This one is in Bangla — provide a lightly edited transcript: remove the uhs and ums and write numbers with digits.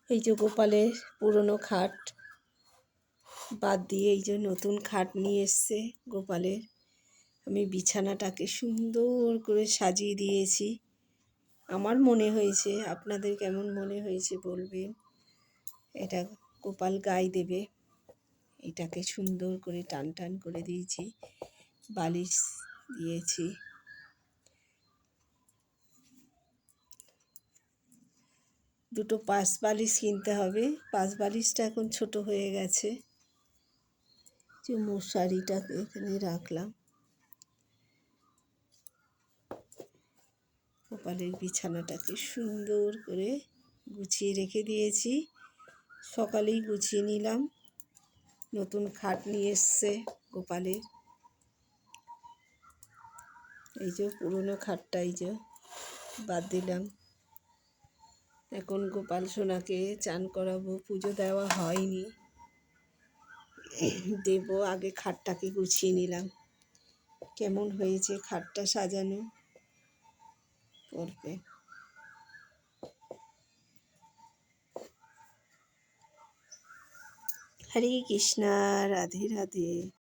এই যে গোপালের পুরনো খাট বাদ দিয়ে এই যে নতুন খাট নিয়ে এসছে গোপালের। আমি বিছানাটাকে সুন্দর করে সাজিয়ে দিয়েছি। আমার মনে হয়েছে, আপনাদের কেমন মনে হয়েছে বলবেন। এটা গোপাল গায়ে দেবে, এটাকে সুন্দর করে টান টান করে দিয়েছি, বালিশ দিয়েছি। দুটো পাশ বালিশ কিনতে হবে, পাশ বালিশটা এখন ছোট হয়ে গেছে। যে মশারিটাকে এখানে রাখলাম। গোপালের বিছানাটাকে সুন্দর করে গুছিয়ে রেখে দিয়েছি, সকালেই গুছিয়ে নিলাম। নতুন খাট নিয়ে এসছে গোপালের। এই যে পুরনো খাটটা এই যে বাদ দিলাম। এখন গোপাল সোনাকে চান করাবো, পুজো দেওয়া হয়নি, দেব। আগে খাটটাকে গুছিয়ে নিলাম। কেমন হয়েছে খাটটা সাজানো করবে। হরে কৃষ্ণা, রাধে রাধে।